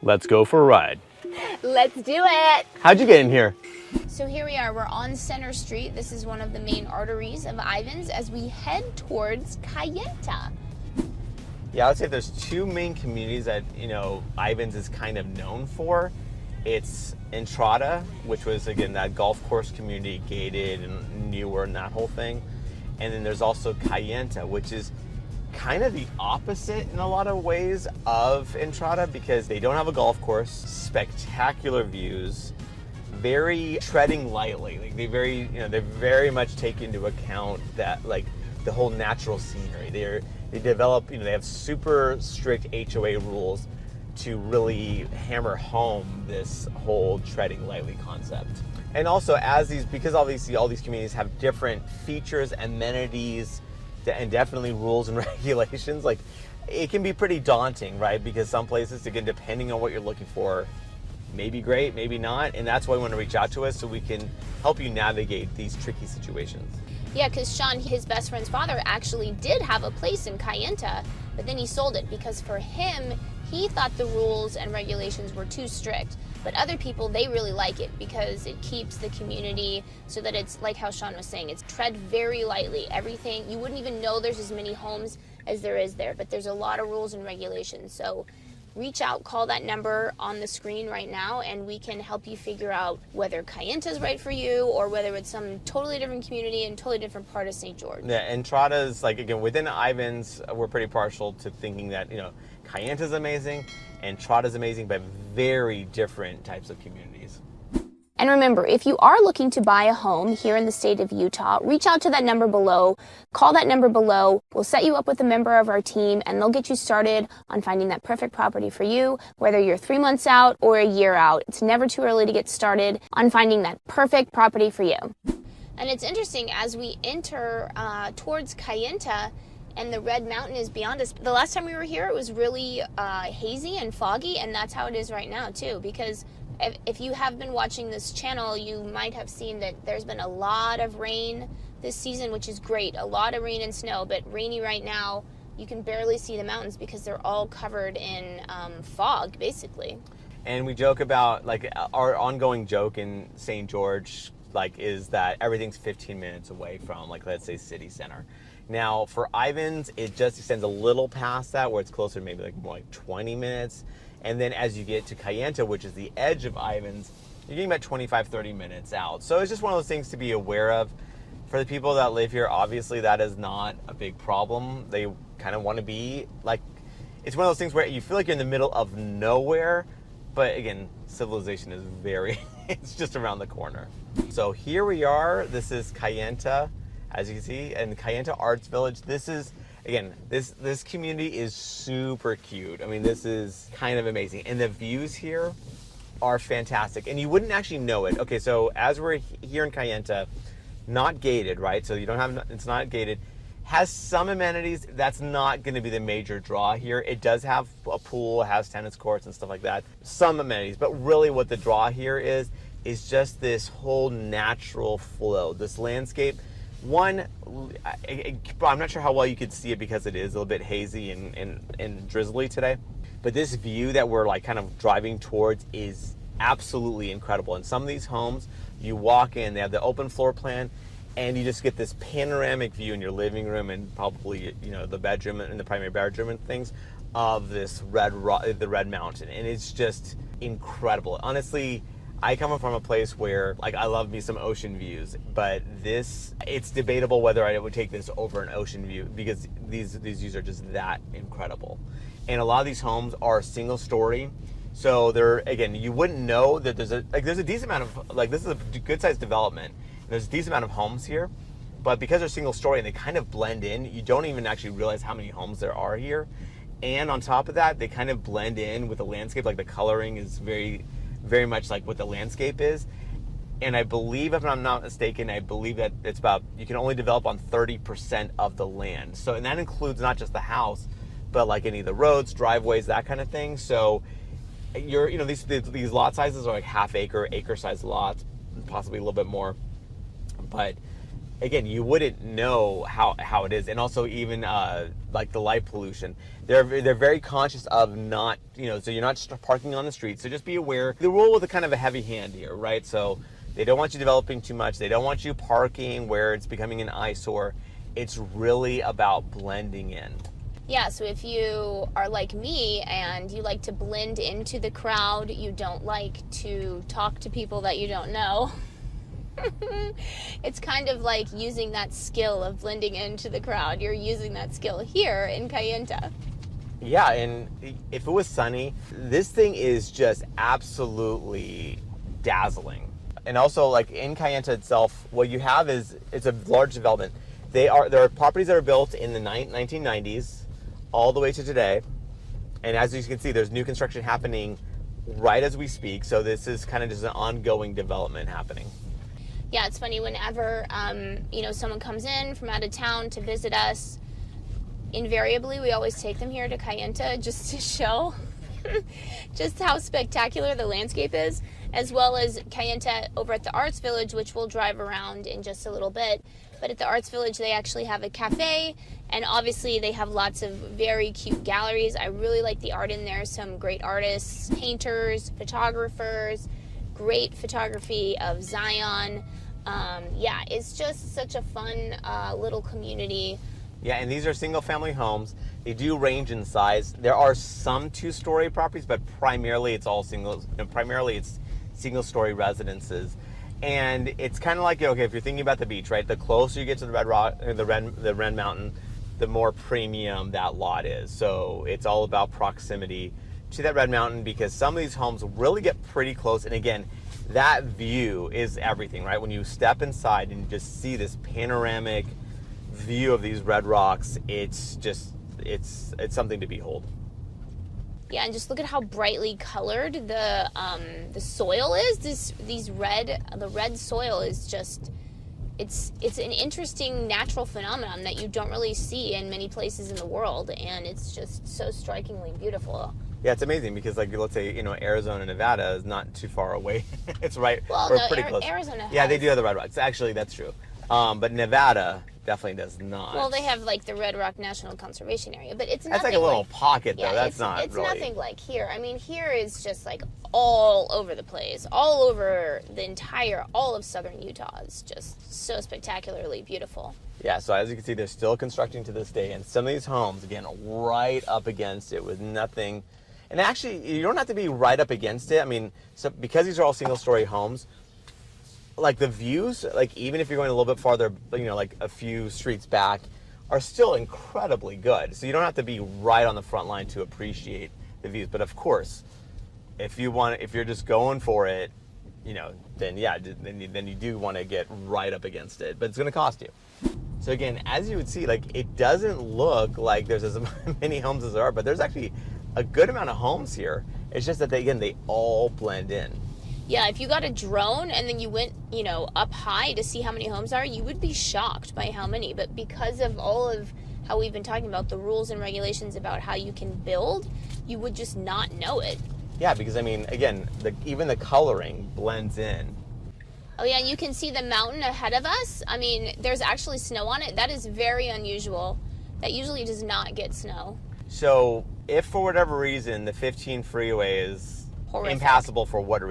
Let's go for a ride. Let's do it. How'd you get in here? So here we are, we're on Center Street. This is one of the main arteries of Ivins as we head towards Kayenta. Yeah, I would say there's two main communities that, Ivins is kind of known for. It's Entrada, which was, again, that golf course community, gated and newer and that whole thing. And then there's also Kayenta, which is kind of the opposite in a lot of ways of Entrada because they don't have a golf course, spectacular views, very treading lightly. Like they very much take into account that, like, the whole natural scenery. They develop, they have super strict HOA rules to really hammer home this whole treading lightly concept. And also, because obviously all these communities have different features, amenities, and definitely rules and regulations, like, it can be pretty daunting, right? Because some places, again, depending on what you're looking for, may be great, maybe not, and that's why you want to reach out to us so we can help you navigate these tricky situations. Yeah, because Sean, his best friend's father, actually did have a place in Kayenta, but then he sold it because for him, he thought the rules and regulations were too strict. But other people, they really like it because it keeps the community so that it's like how Sean was saying, it's tread very lightly. Everything, you wouldn't even know there's as many homes as there is there, but there's a lot of rules and regulations. So reach out, call that number on the screen right now, and we can help you figure out whether Kayenta is right for you or whether it's some totally different community and totally different part of St. George. Yeah, Entrada's, like, again, within Ivins, we're pretty partial to thinking that, Kayenta's amazing, Entrada's amazing, but very different types of communities. And remember, if you are looking to buy a home here in the state of Utah, reach out to that number below, call that number below. We'll set you up with a member of our team and they'll get you started on finding that perfect property for you, whether you're 3 months out or a year out. It's never too early to get started on finding that perfect property for you. And it's interesting, as we enter towards Kayenta and the Red Mountain is beyond us. The last time we were here, it was really hazy and foggy, and that's how it is right now too, because if you have been watching this channel, you might have seen that there's been a lot of rain this season, which is great. A lot of rain and snow, but rainy right now. You can barely see the mountains because they're all covered in fog, basically. And we joke about, like, our ongoing joke in St. George, like, is that everything's 15 minutes away from, like, let's say, city center. Now, for Ivins, it just extends a little past that, where it's closer to maybe more like 20 minutes. And then as you get to Kayenta, which is the edge of Ivins, you're getting about 25, 30 minutes out. So it's just one of those things to be aware of. For the people that live here, obviously that is not a big problem. They kind of want to be, like, it's one of those things where you feel like you're in the middle of nowhere, but again, civilization is it's just around the corner. So here we are. This is Kayenta, as you can see, and Kayenta Arts Village. This is, again, this community is super cute. I mean, this is kind of amazing. And the views here are fantastic. And you wouldn't actually know it. Okay, so as we're here in Kayenta, not gated, right? So it's not gated. Has some amenities. That's not going to be the major draw here. It does have a pool, has tennis courts and stuff like that. Some amenities, but really what the draw here is just this whole natural flow, this landscape. One, I'm not sure how well you could see it because it is a little bit hazy and drizzly today, but this view that we're, like, kind of driving towards is absolutely incredible. And some of these homes, you walk in, they have the open floor plan, and you just get this panoramic view in your living room and probably, the bedroom and the primary bedroom and things of this the Red Mountain. And it's just incredible. Honestly, I come from a place where, like, I love me some ocean views, but it's debatable whether I would take this over an ocean view because these views are just that incredible. And a lot of these homes are single story. So they're, again, you wouldn't know that there's a decent amount of, like, this is a good sized development. There's a decent amount of homes here, but because they're single story and they kind of blend in, you don't even actually realize how many homes there are here. And on top of that, they kind of blend in with the landscape. Like, the coloring is very, very much like what the landscape is. And I believe, if I'm not mistaken, I believe that it's about, you can only develop on 30% of the land. So, and that includes not just the house, but like any of the roads, driveways, that kind of thing. So these lot sizes are like half acre size lots, possibly a little bit more. But again, you wouldn't know how it is. And also even like the light pollution. They're very conscious of not, so you're not just parking on the street. So just be aware. They rule with a kind of a heavy hand here, right? So they don't want you developing too much. They don't want you parking where it's becoming an eyesore. It's really about blending in. Yeah, so if you are like me and you like to blend into the crowd, you don't like to talk to people that you don't know. It's kind of like using that skill of blending into the crowd. You're using that skill here in Kayenta. Yeah, and if it was sunny, this thing is just absolutely dazzling. And also, like in Kayenta itself, what you have is it's a large development. There are properties that are built in the 1990s all the way to today. And as you can see, there's new construction happening right as we speak. So this is kind of just an ongoing development happening. Yeah, it's funny whenever, someone comes in from out of town to visit us, invariably we always take them here to Kayenta just to show just how spectacular the landscape is, as well as Kayenta over at the Arts Village, which we'll drive around in just a little bit. But at the Arts Village, they actually have a cafe, and obviously they have lots of very cute galleries. I really like the art in there. Some great artists, painters, photographers, great photography of Zion. It's just such a fun little community. Yeah, and these are single-family homes. They do range in size. There are some two-story properties, but primarily it's single-story residences. And it's kind of like, okay, if you're thinking about the beach, right? The closer you get to the Red Mountain, the more premium that lot is. So it's all about proximity to that Red Mountain, because some of these homes really get pretty close. And again, that view is everything, right? When you step inside and you just see this panoramic view of these red rocks, it's something to behold. Yeah, and just look at how brightly colored the soil is. The red soil is just, it's an interesting natural phenomenon that you don't really see in many places in the world, and it's just so strikingly beautiful. Yeah, it's amazing because, like, let's say, Arizona, Nevada is not too far away. It's right. Well, we're no, pretty close. Arizona. Yeah, they do have the red rocks. Actually, that's true. But Nevada definitely does not. Well, they have like the Red Rock National Conservation Area, but it's nothing. That's like a little pocket, though. Yeah, That's it's not. It's really... nothing like here. I mean, here is just like all over the place, all over all of southern Utah. It's just so spectacularly beautiful. Yeah, so as you can see, they're still constructing to this day, and some of these homes, again, right up against it with nothing. And actually, you don't have to be right up against it. I mean, so because these are all single-story homes, like the views, like even if you're going a little bit farther, like a few streets back, are still incredibly good. So you don't have to be right on the front line to appreciate the views. But of course, if you're just going for it, then you do want to get right up against it. But it's going to cost you. So again, as you would see, like it doesn't look like there's as many homes as there are, but there's actually a good amount of homes here. It's just that they all blend in. Yeah, if you got a drone and then you went, up high to see how many homes are, you would be shocked by how many. But because of all of how we've been talking about the rules and regulations about how you can build, you would just not know it. Yeah, because I mean, again, even the coloring blends in. Oh yeah, and you can see the mountain ahead of us. I mean, there's actually snow on it. That is very unusual. That usually does not get snow. So if for whatever reason the 15 freeway is horrific, impassable for one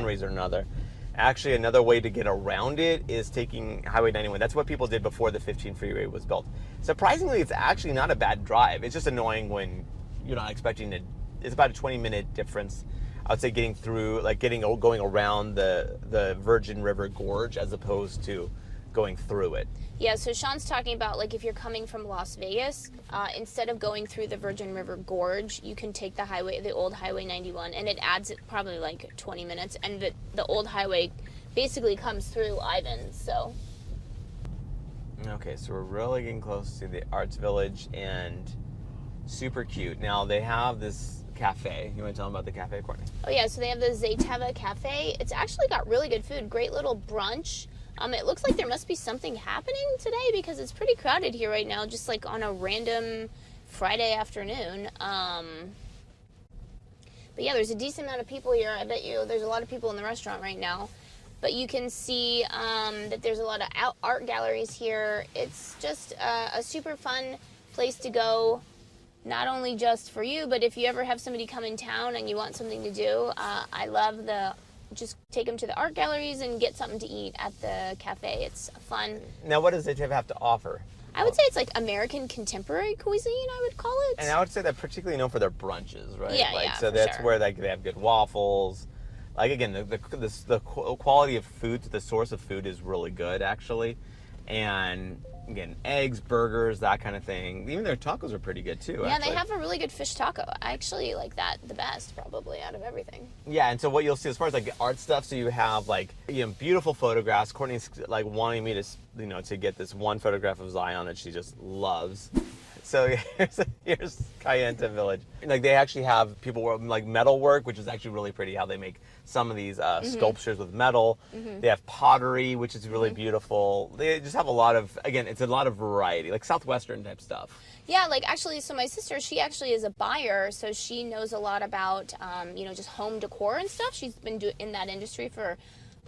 reason or another, actually another way to get around it is taking Highway 91. That's what people did before the 15 freeway was built. Surprisingly, it's actually not a bad drive. It's just annoying when you're not expecting it. It's about a 20-minute difference, I would say, going around the Virgin River Gorge as opposed to going through it. Yeah, so Sean's talking about, like, if you're coming from Las Vegas, instead of going through the Virgin River Gorge, you can take the old Highway 91, and it adds probably like 20 minutes, and the old highway basically comes through Ivins, so. Okay, so we're really getting close to the Arts Village, and super cute. Now, they have this cafe. You want to tell them about the cafe, Courtney? Oh, yeah, so they have the Zayteva Cafe. It's actually got really good food, great little brunch. It looks like there must be something happening today because it's pretty crowded here right now, just like on a random Friday afternoon. But yeah, there's a decent amount of people here. I bet you there's a lot of people in the restaurant right now. but you can see that there's a lot of art galleries here. It's just a super fun place to go, not only just for you, but if you ever have somebody come in town and you want something to do. I love just take them to the art galleries and get something to eat at the cafe. It's fun. Now, what does it have to offer? I would say it's like American contemporary cuisine, I would call it. And I would say they're particularly known for their brunches, right? Yeah, like, yeah, so for that's sure. where they have good waffles. Like, again, the quality of food, the source of food is really good, actually. And again, eggs, burgers, that kind of thing. Even their tacos are pretty good too. Yeah, actually. they have a really good fish taco. I actually like that the best, probably, out of everything. Yeah, and so what you'll see as far as like art stuff, so you have like beautiful photographs. Courtney's like wanting me to to get this one photograph of Zion that she just loves. So here's Kayenta Village. Like they actually have people like metal work, which is actually really pretty. How they make some of these sculptures with metal. They have pottery, which is really beautiful. They just have a lot of, again, it's a lot of variety, like Southwestern type stuff. Yeah, like actually, so my sister, she actually is a buyer, so she knows a lot about, just home decor and stuff. She's been in that industry for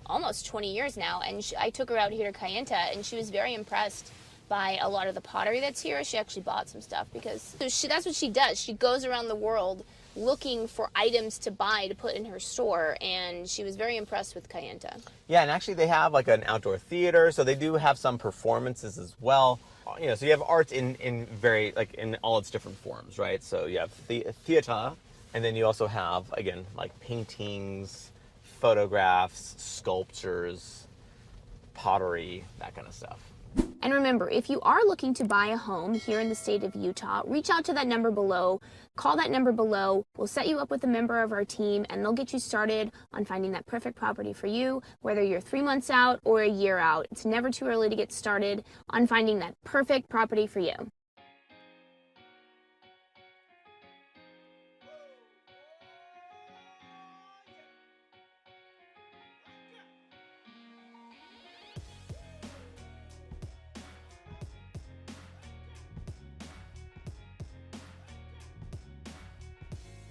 almost 20 years now, and I took her out here to Kayenta, and she was very impressed by a lot of the pottery that's here. She actually bought some stuff because that's what she does. She goes around the world looking for items to buy to put in her store, and she was very impressed with Kayenta. Yeah, and actually they have like an outdoor theater, so they do have some performances as well. So you have art in very, like, in all its different forms, right? So you have theater, and then you also have, again, like paintings, photographs, sculptures, pottery, that kind of stuff. And remember, if you are looking to buy a home here in the state of Utah, reach out to that number below. Call that number below. We'll set you up with a member of our team, and they'll get you started on finding that perfect property for you, whether you're 3 months out or a year out. It's never too early to get started on finding that perfect property for you.